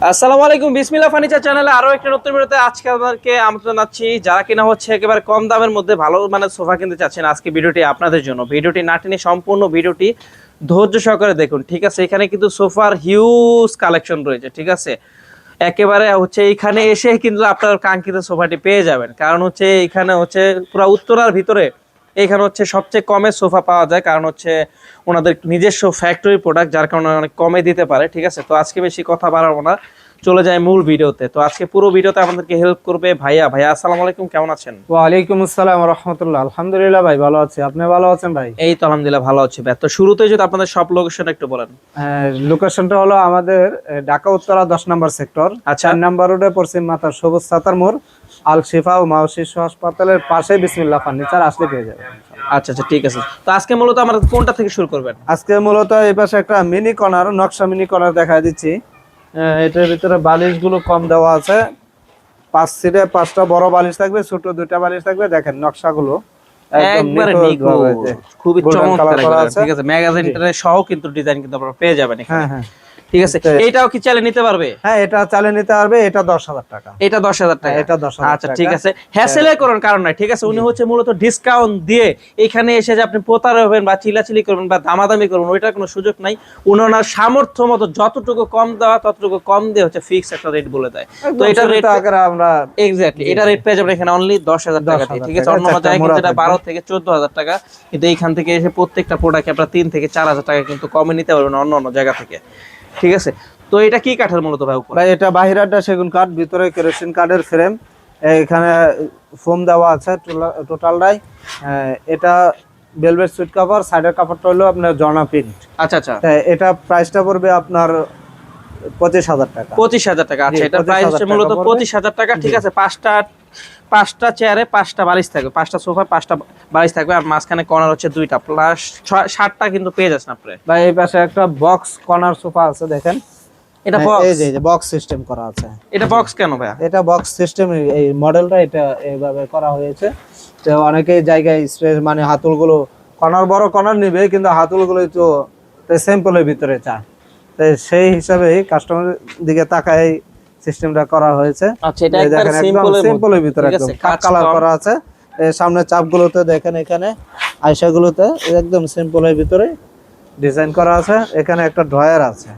আসসালামু আলাইকুম, বিসমিল্লাহ ফার্নিচার চ্যানেলে আরো একটা নতুন ভিডিওতে আজকে আপনাদেরকে আমন্ত্রণ জানাচ্ছি। যারা কিনা হচ্ছে একেবারে কম দামের মধ্যে ভালো মানের সোফা কিনতে চাচ্ছেন, আজকে ভিডিওটি আপনাদের জন্য। ভিডিওটি না টেনে সম্পূর্ণ ভিডিওটি ধৈর্য সহকারে দেখুন, ঠিক আছে? এখানে কিন্তু সোফার হিউজ কালেকশন রয়েছে, ঠিক আছে? একেবারে হচ্ছে এখানে এসে কিন্তু আপনার কাঙ্ক্ষিত সোফাটি পেয়ে যাবেন, কারণ হচ্ছে এখানে হচ্ছে পুরো উত্তরার ভিতরে এখানে হচ্ছে সবচেয়ে কমে সোফা পাওয়া যায়, কারণ হচ্ছে ওনাদের নিজস্ব ফ্যাক্টরি প্রোডাক্ট, যার কারণে অনেক কমে দিতে পারে, ঠিক আছে? তো আজকে বেশি কথা বাড়াবো না, চলে যায় মূল ভিডিওতে। তো আজকে পুরো ভিডিওতে আমাদেরকে হেল্প করবে ভাইয়া। ভাইয়া আসসালামু আলাইকুম, কেমন আছেন? ওয়ালাইকুম আসসালাম রাহমাতুল্লাহ। আলহামদুলিল্লাহ ভাই, ভালো আছি। আপনি ভালো আছেন ভাই? এই তো আলহামদুলিল্লাহ ভালো আছি ভাই। তো শুরুতেই যদি আপনাদের সব লোকেশন একটু বলেন। লোকেশনটা হলো আমাদের ঢাকা উত্তরা 10 নম্বর সেক্টর, আচ্ছা। 4 নম্বর রোডে পশ্চিম মাথার সবুজ সাতার মোড়, আল শিফা ও মাও শিশু হাসপাতালের পাশে বিসমিল্লাহ ফার্নিচার আসলে পেয়ে যাবেন। আচ্ছা আচ্ছা, ঠিক আছে। তো আজকে মূলত আমরা কোনটা থেকে শুরু করবেন? আজকে মূলত এই পাশে একটা মিনি কর্নার, নকশা মিনি কর্নার দেখা দিচ্ছি। এটার ভিতরে বালিশগুলো কম দেওয়া আছে। 5 সিটে 5টা বড় বালিশ থাকবে, ছোট 2টা বালিশ থাকবে। দেখেন নকশাগুলো একবারে নিখুঁত, খুবই চমৎকার করা আছে, ঠিক আছে? ম্যাগাজিন সহ কিন্তু ডিজাইন কিন্তু আপনারা পেয়ে যাবেন এখানে। হ্যাঁ হ্যাঁ, ঠিক আছে। এটাও কি চাইলে নিতে পারবে? হ্যাঁ এটা চালিয়ে নিতে পারবে। এটা 10,000 টাকা। এটা 10,000 টাকা। এটা 10,000 আচ্ছা ঠিক আছে, হ্যাসেলে করার কারণ নাই, ঠিক আছে? উনি হচ্ছে মূলত ডিসকাউন্ট দিয়ে এখানে এসে যে আপনি প্রতারক হবেন বা চিলাচিলি করবেন বা দামাদামি করবেন, ওইটার কোনো সুযোগ নাই। ওনার সামর্থ্য মতো যতটুকু কম দেওয়া ততটুকু কম দিয়ে হচ্ছে ফিক্স একটা রেট বলে দেয়। তো এটা রেট আমরা এক্স্যাক্টলি এটা রেট পেয়ে যাবেন এখানে অনলি 10,000 টাকা দিয়ে, ঠিক আছে? অন্য জায়গায় কিন্তু এটা 12 থেকে 14,000 টাকা, কিন্তু এইখান থেকে এসে প্রত্যেকটা প্রোডাক্ট আপনারা 3 থেকে 4,000 টাকা কিন্তু কমে নিতে পারবেন অন্য অন্য জায়গা থেকে, ঠিক আছে? তো এটা কি কাঠের মূলত ভাই? ভাই এটা বাহিরাটা সেগুন কাঠ, ভিতরে কেরোসিন কাঠের ফ্রেম, এখানে ফোম দেওয়া আছে টোটালটাই। এটা ভেলভেট সুইট কাভার, সাইডের কাপড়টা হলো আপনার জর্না প্রিন্ট। আচ্ছা আচ্ছা, এটা প্রাইসটা পড়বে আপনার 25,000 টাকা। 25,000 টাকা। আচ্ছা, এটা প্রাইস হচ্ছে মূলত 25,000 টাকা, ঠিক আছে? পাঁচটা চেয়ারে 5টা বালিশ থাকবে, 5টা সোফা 5টা বালিশ থাকবে, আর মাঝখানে কর্নার হচ্ছে 2টা, প্লাস 7টা কিন্তু পেয়ে যাচ্ছেন আপনি। ভাই এই পাশে একটা বক্স কর্নার সোফা আছে, দেখেন। এটা বক্স, এই যে বক্স সিস্টেম করা আছে। এটা বক্স কেন ভাই? এটা বক্স সিস্টেম, এই মডেলটা এটা এইভাবে করা হয়েছে। তো অনেকেই জায়গায় স্ট্রেস মানে হাতলগুলো কর্নার বড় কর্নার নিবে, কিন্তু হাতলগুলো একটু সিম্পলের ভিতরে চায়। তো সেই হিসাবে কাস্টমারের দিকে তাকায় সিস্টেমটা করা হয়েছে। আচ্ছা, এটা একদম সিম্পলের ভিতরে একদম কালার করা আছে। সামনে চাপগুলোতে দেখেন, এখানে আয়সাগুলোতে একদম সিম্পলের ভিতরে ডিজাইন করা আছে। এখানে একটা ড্রয়ার আছে।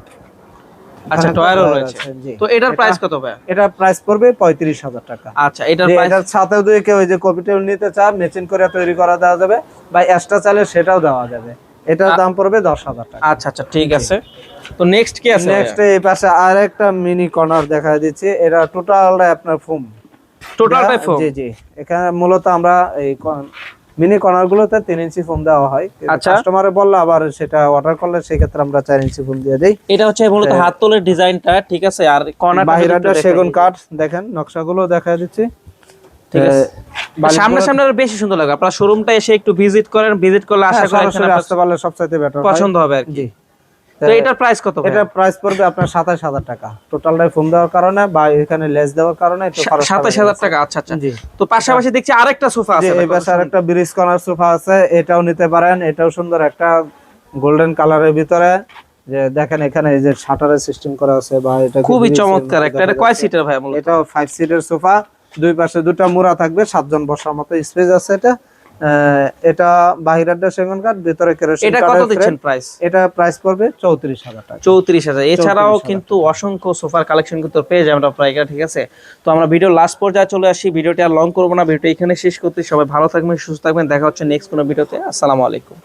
আচ্ছা, ড্রয়ারও রয়েছে। তো এটার প্রাইস কত ভাই? এটা প্রাইস পড়বে 35,000 টাকা। আচ্ছা, এটার সাথেও যদি কেউ যে কপি টেবিল নিতে চায়, মেশিন করে তৈরি করা দেওয়া যাবে, বা এক্সট্রা চাইলে সেটাও দেওয়া যাবে। এটার দাম পড়বে 10,000 টাকা। আচ্ছা আচ্ছা, ঠিক আছে। তো নেক্সট কি আছে? নেক্সট এই পাশে আরেকটা মিনি কর্নার দেখা দিচ্ছি। এটা টোটালটা আপনার ফোম, টোটালটাই ফোম। জি জি। এখানে মূলত আমরা এই মিনি কর্নার গুলোতে 3 ইঞ্চি ফোম দেওয়া হয়। কাস্টমারে বললে আবার সেটা অর্ডার করলে সেই ক্ষেত্রে আমরা 4 ইঞ্চি ফোম দিয়ে দেই। এটা হচ্ছে মূলত হাতলের ডিজাইনটা, ঠিক আছে? আর কর্নারটা বাহিরটা সেগুন কাঠ, দেখেন নকশাগুলো দেখা দিচ্ছি, ঠিক আছে? সামনে সামনে আরো বেশি সুন্দর লাগে। আপনারা শোরুমটা এসে একটু ভিজিট করেন, ভিজিট করলে আশা করি এখানে আসতে পারলে সবচেয়ে বেটার পছন্দ হবে আর কি। তো এটার প্রাইস কত? এটা প্রাইস পড়বে আপনার 27,000 টাকা। টোটালটাই ফোম দেওয়ার কারণে বা এখানে লেস দেওয়ার কারণে একটু খরচ 27,000 টাকা। আচ্ছা আচ্ছা, জি। তো পাশাপাশি দেখছি আরেকটা সোফা আছে। এই পাশে আরেকটা ব্রিজ কর্নার সোফা আছে, এটাও নিতে পারেন। এটাও সুন্দর, একটা গোল্ডেন কালারের ভিতরে, যে দেখেন এখানে এই যে শাটারের সিস্টেম করা আছে, বা এটা খুবই চমৎকার একটা। এটা কয় সিটার ভাই? এটাও 5 সিটের সোফা, দুই পাশে দুটো মুড়া থাকবে, 7 জন বসার মতো স্পেস আছে। এটা বাহিরাটা সেগুন কাঠ, ভিতরে কেরোসিন কাঠ। এটা কত দিচ্ছেন প্রাইস? এটা প্রাইস পড়বে 34,000 টাকা। 34,000। এছাড়াও কিন্তু অসংখ্য সোফার কালেকশন কিন্তু পেয়ে যাবেন আপনারা এখানে, ঠিক আছে? তো আমরা ভিডিও লাস্ট পর্যায়ে চলে আসি, ভিডিওটি আর লং করব না, ভিডিওটি এখানে শেষ করতে। সবাই ভালো থাকবেন, সুস্থ থাকবেন, দেখা হচ্ছে নেক্সট কোনো ভিডিওতে। আসসালামু আলাইকুম।